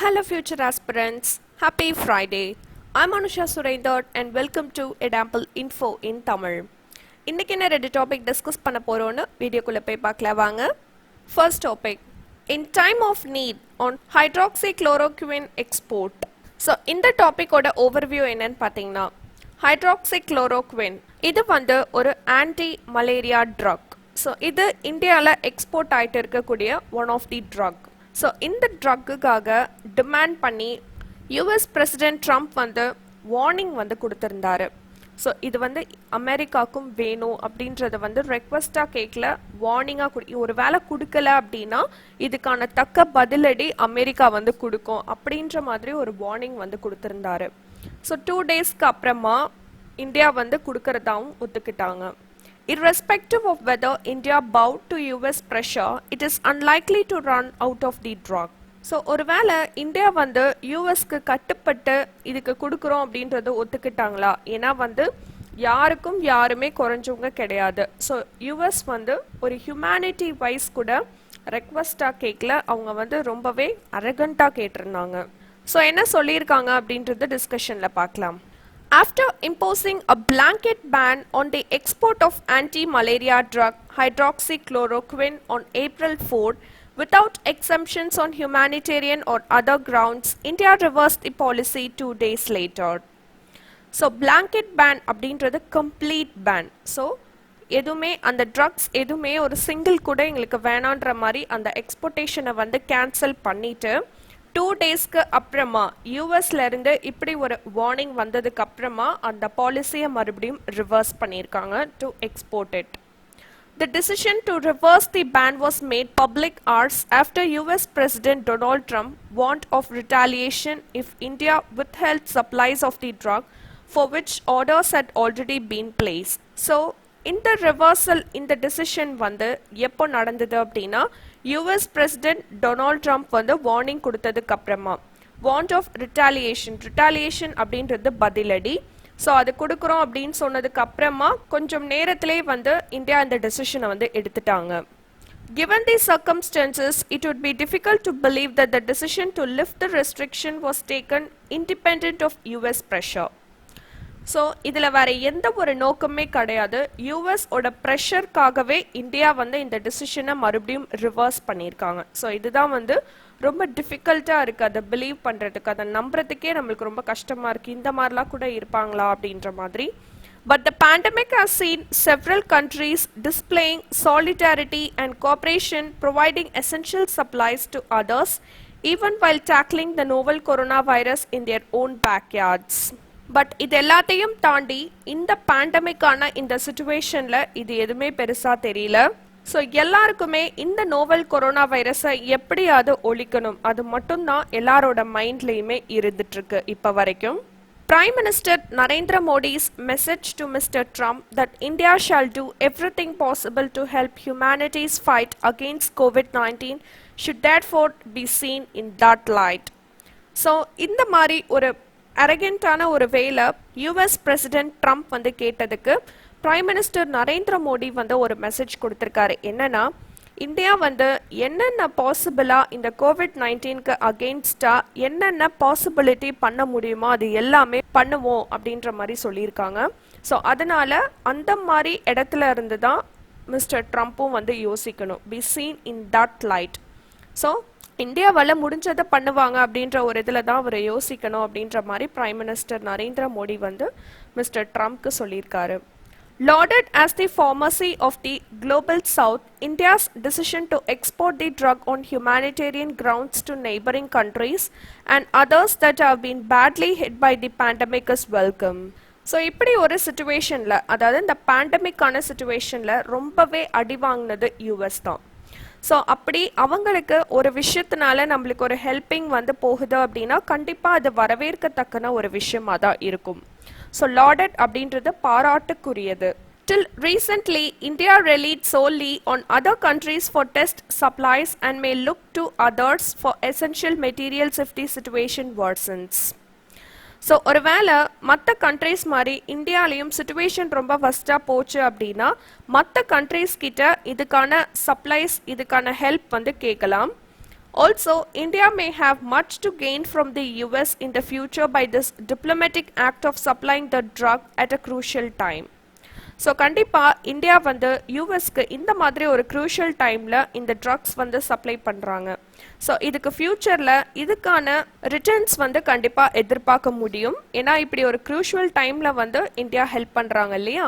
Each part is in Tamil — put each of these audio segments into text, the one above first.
Hello future aspirants, happy Friday. I'm Anusha Surendar and welcome to Editorial Info in Tamil. இன்னைக்கு என்ன ரெண்டு டாபிக் டிஸ்கஸ் பண்ண போறோம்னு வீடியோக்குள்ள போய் பார்க்கலாம் வாங்க. First topic, in time of need on hydroxychloroquine export. So இந்த டாபிக்கோட ஓவர்வியூ என்னன்னு பார்த்தீங்கன்னா hydroxychloroquine இது வந்து ஒரு ஆன்டி மலேரியா ட்ரக். ஸோ இது இந்தியாவில் எக்ஸ்போர்ட் ஆகிட்டு இருக்கக்கூடிய one of the drug. So இந்த ட்ரக்குக்காக டிமாண்ட் பண்ணி யூஎஸ் பிரசிடென்ட் ட்ரம்ப் வந்து வார்னிங் வந்து கொடுத்துருந்தாரு. ஸோ இது வந்து அமெரிக்காவுக்கும் வேணும் அப்படின்றத வந்து ரெக்வஸ்டாக கேட்கல, வார்னிங்காக ஒரு வேலை கொடுக்கல அப்படின்னா இதுக்கான தக்க பதிலடி அமெரிக்கா வந்து கொடுக்கும் அப்படின்ற மாதிரி ஒரு வார்னிங் வந்து கொடுத்துருந்தாரு. ஸோ 2 டேஸ்க்கு அப்புறமா இந்தியா வந்து கொடுக்கறதாவும் ஒத்துக்கிட்டாங்க. Irrespective of whether India bowed to US pressure, it is unlikely to run out of the drug. So ஒருவேளை இந்தியா வந்து யூஎஸ்க்கு கட்டுப்பட்டு இதுக்கு கொடுக்குறோம் அப்படின்றத ஒத்துக்கிட்டாங்களா? ஏன்னா வந்து யாருமே குறைஞ்சவங்க கிடையாது. ஸோ யூஎஸ் வந்து ஒரு ஹியூமனிட்டி வைஸ் கூட ரெக்வஸ்டாக கேட்கல, அவங்க வந்து ரொம்பவே அரகண்டாக கேட்டிருந்தாங்க. ஸோ என்ன சொல்லியிருக்காங்க அப்படின்றது டிஸ்கஷனில் பார்க்கலாம். After imposing a blanket ban on the export of anti-malaria drug hydroxychloroquine on April 4 without exemptions on humanitarian or other grounds, India reversed the policy 2 days later. So blanket ban அப்படின்றது complete ban. So எதுவுமே அந்த ட்ரக்ஸ் எதுவுமே ஒரு சிங்கிள் கூட எங்களுக்கு வேணான்ற மாதிரி அந்த எக்ஸ்போர்ட்டேஷனை வந்து கேன்சல் பண்ணிட்டு 2 டேஸ்க்கு அப்புறமா யூஎஸ்ல இருந்து இப்படி ஒரு வார்னிங் வந்ததுக்கு அப்புறமா அந்த பாலிசியை மறுபடியும் ரிவர்ஸ் பண்ணியிருக்காங்க to export it. The decision to reverse the ban was made public hours after US President Donald Trump warned of retaliation if India withheld supplies of the drug for which orders had already been placed. So இந்த ரிவர்சல் இந்த டிசிஷன் வந்து எப்போ நடந்தது அப்படின்னா யூஎஸ் பிரசிடென்ட் டொனால்ட் ட்ரம்ப் வந்து வார்னிங் கொடுத்ததுக்கு அப்புறமா வார்ன்ட் ஆஃப் ரிட்டாலியேஷன் அப்படின்றது பதிலடி. ஸோ அது கொடுக்குறோம் அப்படின்னு சொன்னதுக்கு அப்புறமா கொஞ்சம் நேரத்திலே வந்து இந்தியா இந்த டெசிஷனை வந்து எடுத்துட்டாங்க. Given these circumstances, it would be difficult to believe that the decision to lift the restriction was taken independent of US pressure. So இதில் வேறு எந்த ஒரு நோக்கமே கிடையாது. யூஎஸ் ஓட ப்ரெஷருக்காகவே இந்தியா வந்து இந்த டிசிஷனை மறுபடியும் ரிவர்ஸ் பண்ணியிருக்காங்க. ஸோ இதுதான் வந்து ரொம்ப டிஃபிகல்ட்டாக இருக்குது அதை பிலீவ் பண்ணுறதுக்கு, அதை நம்புறதுக்கே நம்மளுக்கு ரொம்ப கஷ்டமாக இருக்குது. இந்த மாதிரிலாம் கூட இருப்பாங்களா அப்படின்ற மாதிரி. But the pandemic has seen several countries displaying solidarity and cooperation, providing essential supplies to others, even while tackling the novel coronavirus in their own backyards. But இது எல்லாத்தையும் தாண்டி இந்த பேண்டமிக்கான இந்த சிச்சுவேஷனில் இது எதுவுமே பெருசாக தெரியல. ஸோ எல்லாருக்குமே இந்த நோவல் கொரோனா வைரஸை எப்படியாவது ஒழிக்கணும், அது மட்டும்தான் எல்லாரோட மைண்ட்லேயுமே இருந்துட்டுருக்கு இப்போ வரைக்கும். Prime Minister Narendra Modi's message to Mr. Trump that India shall do everything possible to help humanity's fight against COVID-19 should therefore be seen in that light. So இந்த மாதிரி ஒரு அரகண்டான ஒரு வேலை யூஎஸ் பிரசிடென்ட் ட்ரம்ப் வந்து கேட்டதுக்கு பிரைம் மினிஸ்டர் நரேந்திர மோடி வந்து ஒரு மெசேஜ் கொடுத்துருக்காரு. என்னன்னா இந்தியா வந்து என்னென்ன பாசிபிளாக இந்த COVID-19க்கு அகெயின்ஸ்டாக என்னென்ன பாசிபிலிட்டி பண்ண முடியுமோ அது எல்லாமே பண்ணுவோம் அப்படின்ற மாதிரி சொல்லியிருக்காங்க. ஸோ அதனால் அந்த மாதிரி இடத்துல இருந்து தான் மிஸ்டர் ட்ரம்ப்பும் வந்து யோசிக்கணும், be seen in that light. So இந்தியாவால் முடிஞ்சதை பண்ணுவாங்க அப்படின்ற ஒரு இதில் தான் அவர் யோசிக்கணும் அப்படின்ற மாதிரி பிரைம் மினிஸ்டர் நரேந்திர மோடி வந்து மிஸ்டர் ட்ரம்ப்க்கு சொல்லியிருக்காரு. Lauded as the pharmacy of the global south, India's decision to export the drug on humanitarian grounds to neighboring countries and others that have been badly hit by the pandemic is welcome. So இப்படி ஒரு சிச்சுவேஷனில், அதாவது இந்த பேண்டமிக்கான சிச்சுவேஷனில் ரொம்பவே அடி வாங்கினது யூஎஸ் தான். ஸோ அப்படி அவங்களுக்கு ஒரு விஷயத்தினால நம்மளுக்கு ஒரு ஹெல்ப்பிங் வந்து போகுது அப்படின்னா கண்டிப்பாக அது வரவேற்கத்தக்கன ஒரு விஷயமாக தான் இருக்கும். ஸோ லாடட் அப்படின்றது பாராட்டுக்குரியது. Till recently, India relied solely on other countries for test supplies and may look to others for essential materials if the situation worsens. So ஒருவேளை மற்ற கண்ட்ரீஸ் மாதிரி இந்தியாலையும் சிச்சுவேஷன் ரொம்ப ஃபஸ்ட்டாக போச்சு அப்படின்னா மற்ற கண்ட்ரீஸ் கிட்ட இதுக்கான சப்ளைஸ் இதுக்கான ஹெல்ப் வந்து கேட்கலாம். Also, India may have much to gain from the US in the future by this diplomatic act of supplying the drug at a crucial time. So கண்டிப்பாக இந்தியா வந்து யூஎஸ்க்கு இந்த மாதிரி ஒரு க்ரூஷியல் டைமில் இந்த ட்ரக்ஸ் வந்து சப்ளை பண்ணுறாங்க. ஸோ இதுக்கு ஃப்யூச்சரில் இதுக்கான ரிட்டர்ன்ஸ் வந்து கண்டிப்பாக எதிர்பார்க்க முடியும். ஏன்னா இப்படி ஒரு க்ரூஷியல் டைமில் வந்து இந்தியா ஹெல்ப் பண்ணுறாங்க இல்லையா.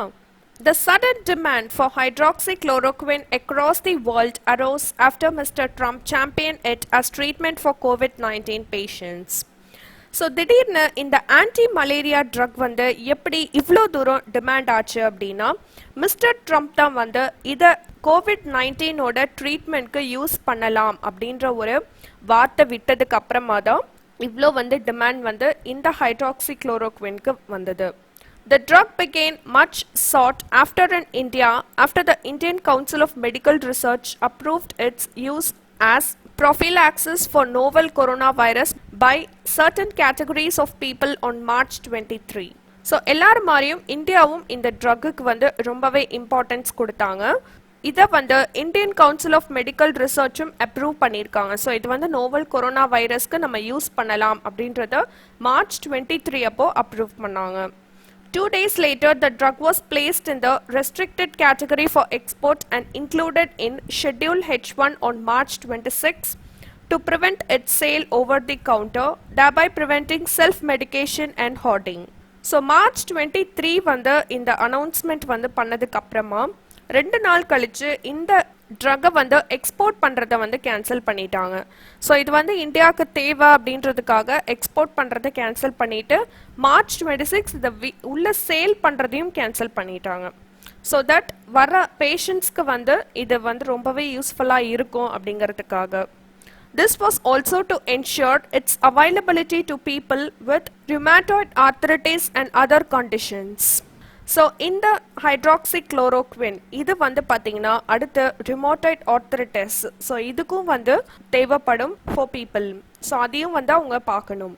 The sudden demand for hydroxychloroquine across the world arose after Mr. Trump championed it as treatment for COVID-19 patients. So திடீர்னு இந்த ஆன்டி மலேரியா ட்ரக் வந்து எப்படி இவ்வளோ தூரம் டிமாண்ட் ஆச்சு அப்படின்னா, மிஸ்டர் ட்ரம்ப் தான் வந்து இதை COVID-19ஓட ட்ரீட்மெண்ட்க்கு யூஸ் பண்ணலாம் அப்படின்ற ஒரு வார்த்தை விட்டதுக்கு அப்புறமா தான் இவ்வளோ வந்து டிமாண்ட் வந்து இந்த ஹைட்ராக்சிக்ளோரோக்வினுக்கு வந்தது. The drug became much sought after the Indian Council of Medical Research approved its use as prophylaxis for novel coronavirus by certain categories of people on March 23. So எல்லாரும் மாதிரியும் இந்தியாவும் இந்த ட்ரக்குக்கு வந்து ரொம்பவே இம்பார்ட்டன்ஸ் கொடுத்தாங்க. இதை வந்து இந்தியன் கவுன்சில் ஆஃப் மெடிக்கல் ரிசர்ச்சும் அப்ரூவ் பண்ணியிருக்காங்க. ஸோ இது வந்து நோவல் கொரோனா வைரஸ்க்கு நம்ம யூஸ் பண்ணலாம் அப்படின்றத March 23 அப்போ அப்ரூவ் பண்ணாங்க. 2 days later, the drug was placed in the restricted category for export and included in Schedule H1 on March 26 to prevent its sale over the counter, thereby preventing self-medication and hoarding. So March 23 வந்து இந்த announcement வந்து பண்ணதுக்கு அப்புறமா 2 நாள் கழிச்சு இந்த ட்ரக்கை வந்து எக்ஸ்போர்ட் பண்ணுறதை வந்து கேன்சல் பண்ணிட்டாங்க. ஸோ இது வந்து இந்தியாவுக்கு தேவை அப்படின்றதுக்காக எக்ஸ்போர்ட் பண்ணுறதை கேன்சல் பண்ணிவிட்டு March 26 இதை உள்ள சேல் பண்ணுறதையும் கேன்சல் பண்ணிட்டாங்க. ஸோ தட் வர பேஷண்ட்ஸ்க்கு வந்து இது வந்து ரொம்பவே யூஸ்ஃபுல்லாக இருக்கும் அப்படிங்கிறதுக்காக. This was also to ensure its availability to people with rheumatoid arthritis and other conditions. So இந்த ஹைட்ராக்சிக்ளோரோக்வின் இது வந்து பார்த்தீங்கன்னா அடுத்து ரிமோட்டாய்ட் ஆர்த்ரைட்டிஸ், ஸோ இதுக்கும் வந்து தேவைப்படும் ஃபார் பீப்புள். ஸோ அதையும் வந்து அவங்க பார்க்கணும்.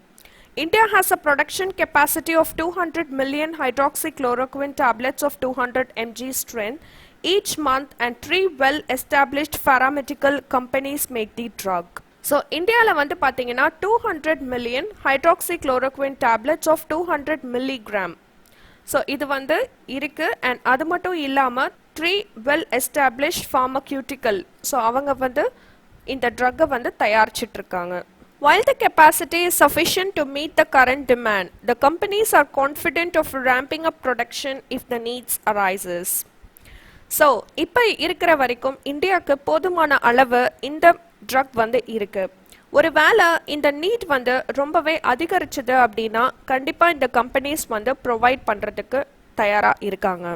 India has a production capacity of 200 million hydroxychloroquine tablets of 200 mg strength each month and 3 well-established pharmaceutical companies make the drug. So இந்தியாவில் வந்து பார்த்தீங்கன்னா 200 million hydroxychloroquine tablets of 200 milligram. So இது வந்து இருக்கு. அண்ட் அது மட்டும் இல்லாமல் 3 well established pharmaceutical, ஸோ அவங்க வந்து இந்த ட்ரக்கை வந்து தயாரிச்சிட்டு இருக்காங்க. While the capacity is sufficient to meet the current demand, the companies are confident of ramping up production if the needs arises. So இப்போ இருக்கிற வரைக்கும் இந்தியாவுக்கு போதுமான அளவு இந்த ட்ரக் வந்து இருக்கு. ஒரு வேளை இந்த நீட் வந்து ரொம்பவே அதிகரிச்சது அப்படின்னா கண்டிப்பாக இந்த கம்பெனிஸ் வந்து ப்ரொவைட் பண்ணுறதுக்கு தயாராக இருக்காங்க.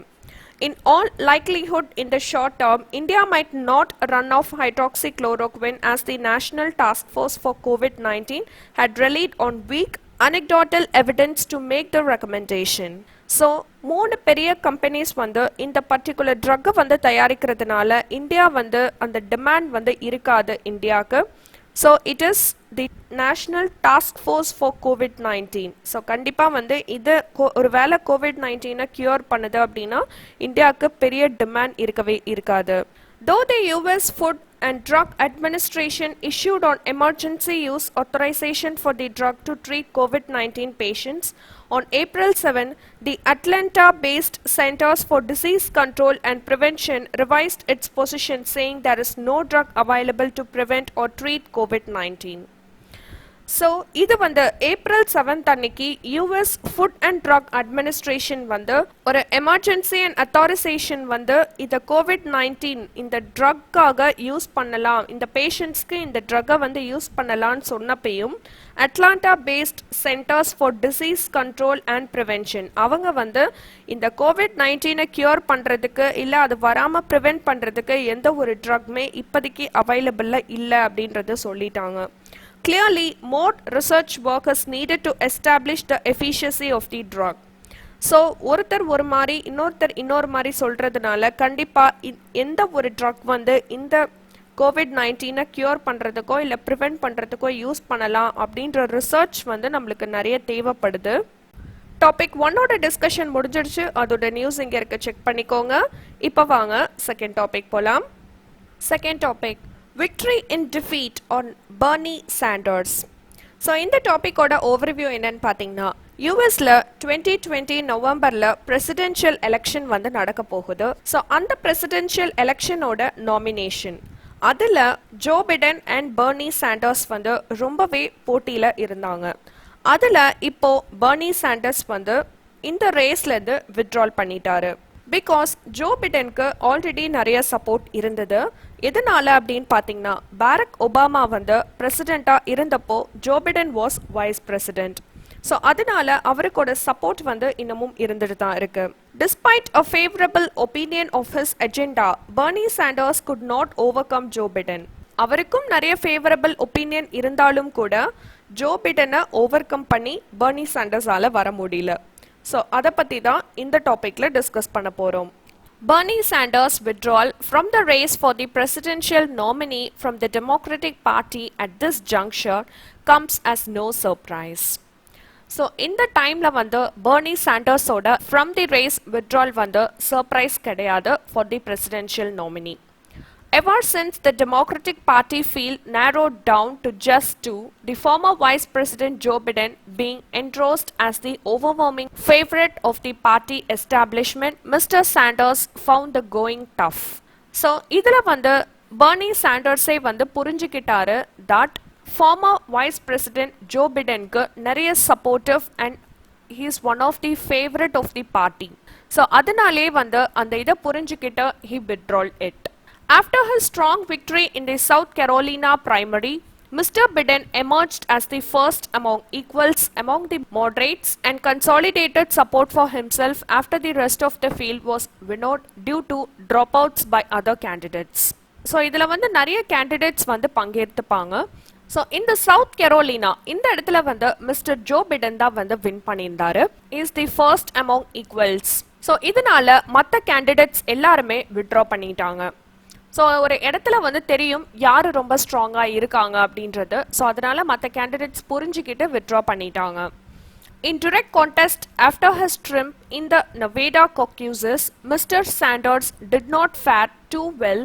In all likelihood, in the short term, India might not run off hydroxychloroquine as the National Task Force for COVID-19 had relied on weak anecdotal evidence to make the recommendation. So 3 பெரிய கம்பெனிஸ் வந்து இந்த பர்டிகுலர் ட்ரக்கை வந்து தயாரிக்கிறதுனால இந்தியா வந்து அந்த டிமாண்ட் வந்து இருக்காது இந்தியாவுக்கு. So it is the national task force for COVID-19. So கண்டிப்பாக வந்து இது ஒரு வேளை COVID-19 க்யூர் பண்ணுது அப்படின்னா இந்தியாவுக்கு பெரிய டிமாண்ட் இருக்கவே இருக்காது. Though the US Food and Drug Administration issued on emergency use authorization for the drug to treat COVID-19 patients, on April 7, the Atlanta-based Centers for Disease Control and Prevention revised its position, saying there is no drug available to prevent or treat COVID-19. So இது வந்து April 7 அன்னைக்கு US food and drug administration வந்து ஒரு எமர்ஜென்சி அண்ட் அத்தாரைசேஷன் வந்து இதை COVID-19 இந்த ட்ரக்காக யூஸ் பண்ணலாம், இந்த பேஷண்ட்ஸ்க்கு இந்த ட்ரக்கை வந்து யூஸ் பண்ணலான்னு சொன்னப்பையும் Atlanta based centers for disease control and prevention அவங்க வந்து இந்த COVID-19 க்யூர் பண்ணுறதுக்கு இல்லை அது வராமல் ப்ரிவென்ட் பண்ணுறதுக்கு எந்த ஒரு ட்ரக்குமே இப்போதைக்கு அவைலபிளாக இல்லை அப்படின்றத சொல்லிட்டாங்க. Clearly, more research work is needed to establish the efficacy of the drug. So ஒருத்தர் ஒரு மாதிரி இன்னொருத்தர் இன்னொரு மாதிரி சொல்கிறதுனால கண்டிப்பாக எந்த ஒரு ட்ரக் வந்து இந்த COVID-19 க்யூர் பண்ணுறதுக்கோ இல்லை ப்ரிவெண்ட் பண்ணுறதுக்கோ யூஸ் பண்ணலாம் அப்படின்ற ரிசர்ச் வந்து நம்மளுக்கு நிறைய தேவைப்படுது. டாபிக் 1ஓட டிஸ்கஷன் முடிஞ்சிடுச்சு, அதோட நியூஸ் இங்கே இருக்க செக் பண்ணிக்கோங்க. இப்போ வாங்க செகண்ட் டாபிக் போகலாம். Second topic, Victory in defeat on Bernie Sanders. So இந்த டாப்பிக்கோட ஓவர்வியூ என்னன்னு பார்த்தீங்கன்னா யூஎஸ்ல 2020 நவம்பர்ல பிரசிடென்ஷியல் எலெக்ஷன் வந்து நடக்க போகுது. ஸோ அந்த பிரசிடென்ஷியல் எலெக்ஷனோட நாமினேஷன் அதில் Joe Biden and Bernie Sanders வந்து ரொம்பவே போட்டியில் இருந்தாங்க. அதில் இப்போ பர்னி சாண்டர்ஸ் வந்து இந்த ரேஸ்லேருந்து வித்ட்ரால் பண்ணிட்டாரு. பிகாஸ் ஜோ பிடனுக்கு ஆல்ரெடி நிறைய சப்போர்ட் இருந்தது. எதனால அப்படின்னு பார்த்தீங்கன்னா பாரக் ஒபாமா வந்து பிரசிடெண்ட்டாக இருந்தப்போ Joe Biden was vice president. So அதனால அவருக்கோட சப்போர்ட் வந்து இன்னமும் இருந்துட்டு தான் இருக்கு. Despite a favourable opinion of his agenda Bernie Sanders could not overcome Joe Biden. அவருக்கும் நிறைய ஃபேவரபிள் ஒப்பீனியன் இருந்தாலும் கூட ஜோ பிடனை ஓவர் கம் பண்ணி பர்னி சாண்டர்ஸால வர முடியல. ஸோ அதை பற்றி தான் இந்த டாப்பிக்கில் டிஸ்கஸ் பண்ண போகிறோம். Bernie Sanders' withdrawal from the race for the presidential nominee from the Democratic Party at this juncture comes as no surprise. So, in the time la vandu Bernie Sanders oda from the race withdrawal vandu surprise kediyadu for the presidential nominee. Ever since the Democratic Party field narrowed down to just two, the former Vice President Joe Biden being endorsed as the overwhelming favorite of the party establishment, Mr. Sanders found the going tough. So, idhula vandu Bernie Sanders vandu purinjikitaru that former Vice President Joe Biden ku nariya supportive and he is one of the favorite of the party. So, adanale vandu andha idha purinjikita he withdrawed it. After his strong victory in the South Carolina primary, Mr. Biden emerged as the first among equals among the moderates and consolidated support for himself after the rest of the field was winnowed due to dropouts by other candidates. So, idhula vandu nariya candidates vandu பங்கேற்பாங்க. So, in the South Carolina, இந்த இடத்துல வந்து Mr. Joe Biden தான் வந்து win பண்ணியிருந்தாரு. He is the first among equals. So, இதனால மற்ற candidates எல்லாருமே withdraw பண்ணிட்டாங்க. ஸோ ஒரு இடத்துல வந்து தெரியும் யார் ரொம்ப ஸ்ட்ராங்காக இருக்காங்க அப்படின்றது. ஸோ அதனால் மற்ற கேண்டிடேட்ஸ் புரிஞ்சுக்கிட்டு வித்ட்ரா பண்ணிட்டாங்க. In direct contest after his trip in the Nevada caucuses, Mr. Sanders did not fare too well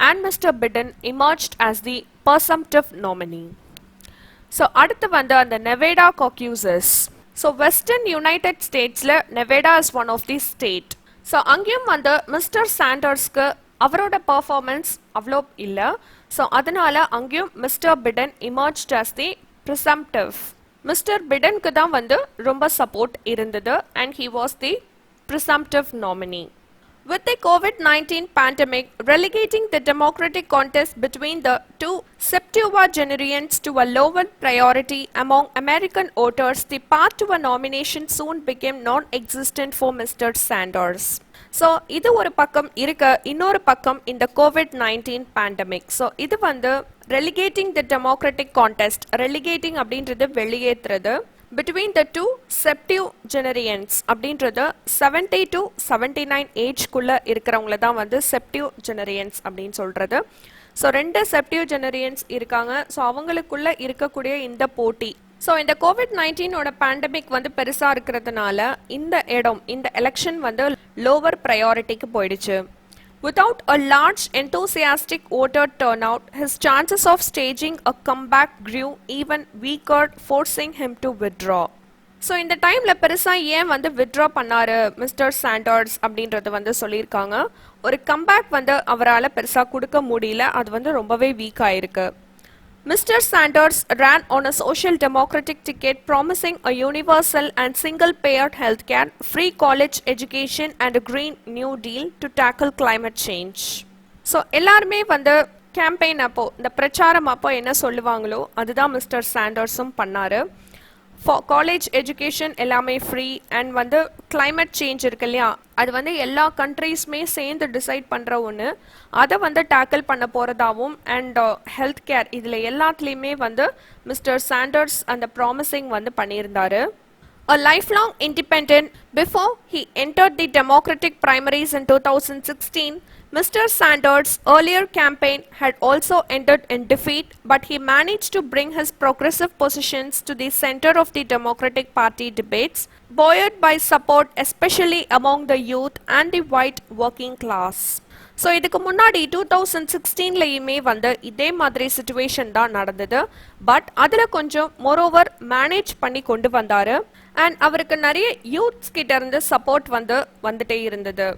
and Mr. Biden emerged as the presumptive nominee. So அடுத்து வந்து அந்த Nevada caucuses. So western United ஸ்டேட்ஸில் Nevada is one of the state. So அங்கேயும் வந்து மிஸ்டர் சாண்டர்ஸ்க்கு அவரோட பர்ஃபார்மன்ஸ் அவ்வளோ இல்லை. ஸோ அதனால அங்கேயும் mister Biden emerged as the presumptive. Mister பிடனுக்கு தான் வந்து ரொம்ப சப்போர்ட் இருந்தது and he was the presumptive nominee. With the COVID-19 pandemic relegating the Democratic contest between the two septuagenarians to a lower priority among American voters, the path to a nomination soon became non-existent for Mr. Sanders. So இது ஒரு பக்கம் இருக்க, இன்னொரு பக்கம் இந்த COVID-19 பேண்டமிக். ஸோ இது வந்து ரெலிகேட்டிங் த டெமோக்ராட்டிக் கான்டெஸ்ட், ரெலிகேட்டிங் அப்படின்றது வெளியேற்றுறது, பிட்வீன் த டூ செப்டியூஜெனரியன்ஸ் அப்படின்றது 70 to 79 ஏஜ்குள்ளே இருக்கிறவங்கள தான் வந்து செப்டியூஜெனரியன்ஸ் அப்படின்னு சொல்கிறது. ஸோ ரெண்டு செப்டியூஜெனரியன்ஸ் இருக்காங்க. ஸோ அவங்களுக்குள்ள இருக்கக்கூடிய இந்த போட்டி. ஸோ இந்த COVID-19ஓட பேண்டமிக் வந்து பெருசாக இருக்கிறதுனால இந்த எலெக்ஷன் வந்து லோவர் ப்ரையாரிட்டிக்கு போயிடுச்சு. Without a large enthusiastic voter turnout, his chances of staging a comeback grew even weaker, forcing him to withdraw. So இந்த டைமில் பெருசாக ஏன் வந்து வித்ட்ரா பண்ணாரு மிஸ்டர் சாண்டர்ஸ் அப்படின்றது வந்து சொல்லியிருக்காங்க. ஒரு கம்பேக் வந்து அவரால் பெருசாக கொடுக்க முடியல, அது வந்து ரொம்பவே வீக் ஆயிருக்கு. Mr. Sanders ran on a social democratic ticket promising a universal and single-payer healthcare, free college education and a Green New Deal to tackle climate change. So, எல்லாருமே வந்து கேம்பெயின் அப்போ இந்த பிரச்சாரம் அப்போ என்ன சொல்லுவாங்களோ அதுதான் மிஸ்டர் சாண்டர்ஸும் பண்ணாரு. காலேஜ் எஜுகேஷன் எல்லாமே ஃப்ரீ அண்ட் வந்து கிளைமேட் சேஞ்ச் இருக்கு இல்லையா, அது வந்து எல்லா கண்ட்ரீஸுமே சேர்ந்து டிசைட் பண்ணுற ஒன்று, அதை வந்து டேக்கிள் பண்ண போகிறதாவும் அண்ட் ஹெல்த் கேர் இதில் எல்லாத்துலேயுமே வந்து மிஸ்டர் சாண்டர்ஸ் அந்த ப்ராமிசிங் வந்து பண்ணியிருந்தாரு. A lifelong independent, before he entered the Democratic primaries in 2016, Mr. Sanders' earlier campaign had also ended in defeat, but he managed to bring his progressive positions to the center of the Democratic Party debates, buoyed by support especially among the youth and the white working class. So இதுக்கு முன்னாடி 2016லையுமே வந்து இதே மாதிரி சிச்சுவேஷன் தான் நடந்தது. பட் அதில் கொஞ்சம் மோரோவர் மேனேஜ் பண்ணி கொண்டு வந்தார். அண்ட் அவருக்கு நிறைய யூத்ஸ் கிட்ட இருந்து சப்போர்ட் வந்துட்டே இருந்தது.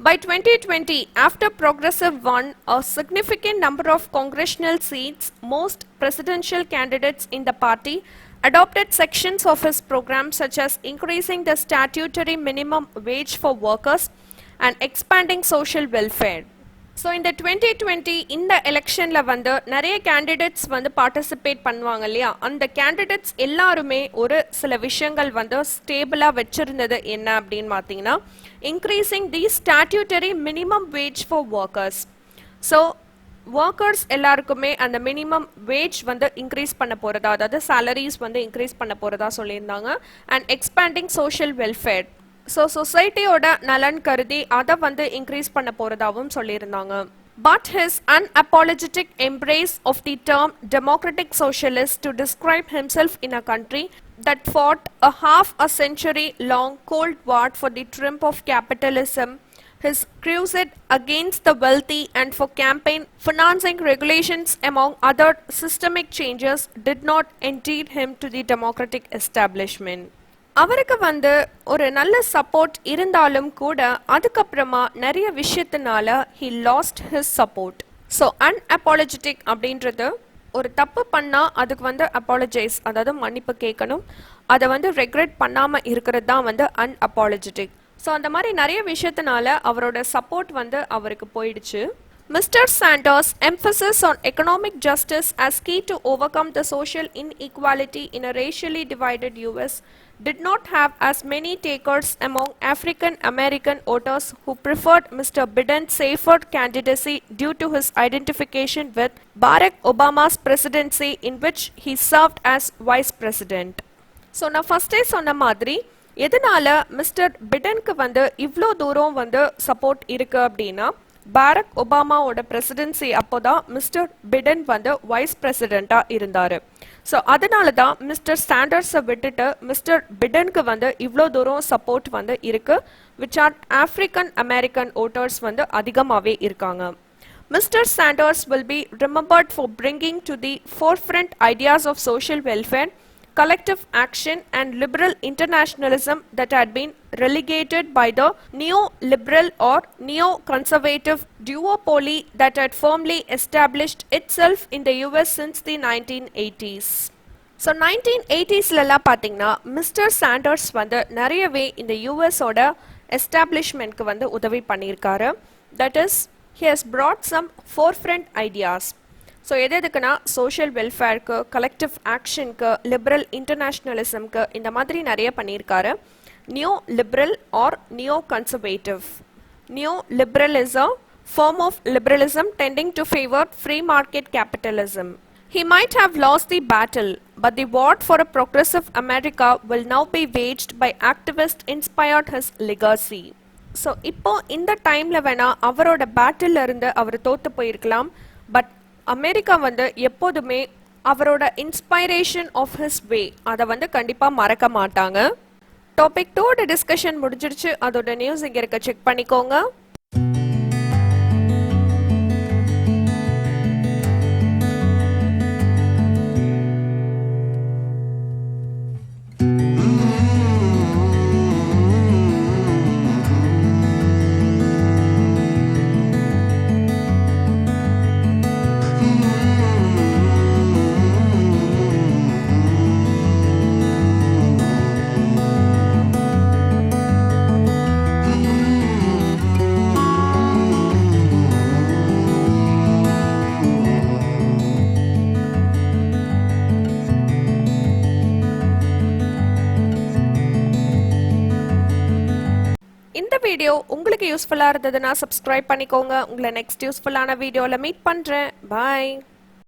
By 2020, after Progressive won a significant number of congressional seats, most presidential candidates in the party adopted sections of his program such as increasing the statutory minimum wage for workers and expanding social welfare. So in the 2020 இந்த எலெக்ஷன்ல வந்து நிறைய கேண்டிடேட்ஸ் வந்து பார்ட்டிசிபேட் பண்ணுவாங்க இல்லையா, அந்த கேண்டிடேட்ஸ் எல்லாருமே ஒரு சில விஷயங்கள் வந்து ஸ்டேபிளா வச்சிருந்தது என்ன அப்படின்னு பார்த்தீங்கன்னா, increasing the statutory minimum wage for workers. So workers எல்லாருக்குமே அந்த மினிமம் வேஜ் வந்து இன்க்ரீஸ் பண்ண போறதா, அதாவது சாலரிஸ் வந்து இன்க்ரீஸ் பண்ண போறதா சொல்லியிருந்தாங்க. And expanding social welfare, so சொசைட்டியோட நலன் கருதி அதை வந்து இன்க்ரீஸ் பண்ண போறதாவும் சொல்லியிருந்தாங்க. But his unapologetic embrace of the term democratic socialist to describe himself in a country that fought a half a century long Cold War for the triumph of capitalism, his crusade against the wealthy and for campaign financing regulations among other systemic changes did not endear him to the democratic establishment. அவருக்கு வந்து ஒரு நல்ல சப்போர்ட் இருந்தாலும் கூட அதுக்கப்புறமா நிறைய விஷயத்தினால he lost his support. So unapologetic அப்படின்றது ஒரு தப்பு பண்ணால் அதுக்கு வந்து அப்பாலஜைஸ், அதாவது மன்னிப்பு கேட்கணும், அதை வந்து ரெக்ரெட் பண்ணாமல் இருக்கிறது தான் வந்து அன்அப்பாலஜெட்டிக். ஸோ அந்த மாதிரி நிறைய விஷயத்தினால அவரோட சப்போர்ட் வந்து அவருக்கு போயிடுச்சு. Mr. Sanders' emphasis on economic justice as key to overcome the social inequality in a racially divided US did not have as many takers among African American voters who preferred Mr. Biden's safer candidacy due to his identification with Barack Obama's presidency in which he served as vice president. So நான் ஃபர்ஸ்டே சொன்ன மாதிரி எதனால மிஸ்டர் பிடனுக்கு வந்து இவ்வளோ தூரம் வந்து சப்போர்ட் இருக்கு அப்படின்னா, பாரக் ஒபாமாவோட பிரசிடென்சி அப்போதான் மிஸ்டர் பிடன் வந்து வைஸ் பிரசிடெண்டா இருந்தாரு. ஸோ அதனால தான் மிஸ்டர் சாண்டர்ஸை விட்டுட்டு மிஸ்டர் பிடனுக்கு வந்து இவ்வளோ தூரம் சப்போர்ட் வந்து இருக்கு, which are African American voters வந்து அதிகமாகவே இருக்காங்க. Mr. Sanders will be remembered for bringing to the forefront ideas of social welfare, collective action and liberal internationalism that had been relegated by the neo-liberal or neo-conservative duopoly that had firmly established itself in the US since the 1980s. So 1980s பார்த்தீங்கன்னா மிஸ்டர் சாண்டர்ஸ் வந்து நிறையவே இந்த யூஎஸோட எஸ்டாப்ளிஷ்மெண்ட்க்கு வந்து உதவி பண்ணியிருக்காரு. That is he has brought some forefront ideas. So எதுக்குன்னா சோஷியல் வெல்ஃபேருக்கு, கலெக்டிவ் ஆக்ஷனுக்கு, லிபரல் இன்டர்நேஷ்னலிசம்க்கு இந்த மாதிரி நிறைய பண்ணியிருக்காரு. New liberal or neo conservative. New liberal is a form of liberalism tending to favor free market capitalism. He might have lost the battle, but the war for a progressive America will now be waged by activists inspired his legacy. So இப்போ இந்த டைமில் வேணால் அவரோட பேட்டில் இருந்து அவர் தோற்று போயிருக்கலாம், பட் அமெரிக்கா வந்து எப்போதுமே அவரோட இன்ஸ்பைரேஷன் ஆஃப் ஹிஸ் வே அதை வந்து கண்டிப்பாக மறக்க மாட்டாங்க. டாபிக் 2 டிஸ்கஷன் முடிஞ்சிருச்சு. அதோட நியூஸ் இங்கே இருக்க செக் பண்ணிக்கோங்க. வீடியோ உங்களுக்கு யூஸ்ஃபுல்லாக இருந்ததுன்னா சப்ஸ்கிரைப் பண்ணிக்கோங்க. உங்களை நெக்ஸ்ட் யூஸ்ஃபுல்லான வீடியோவில் மீட் பண்ணுறேன். பாய்.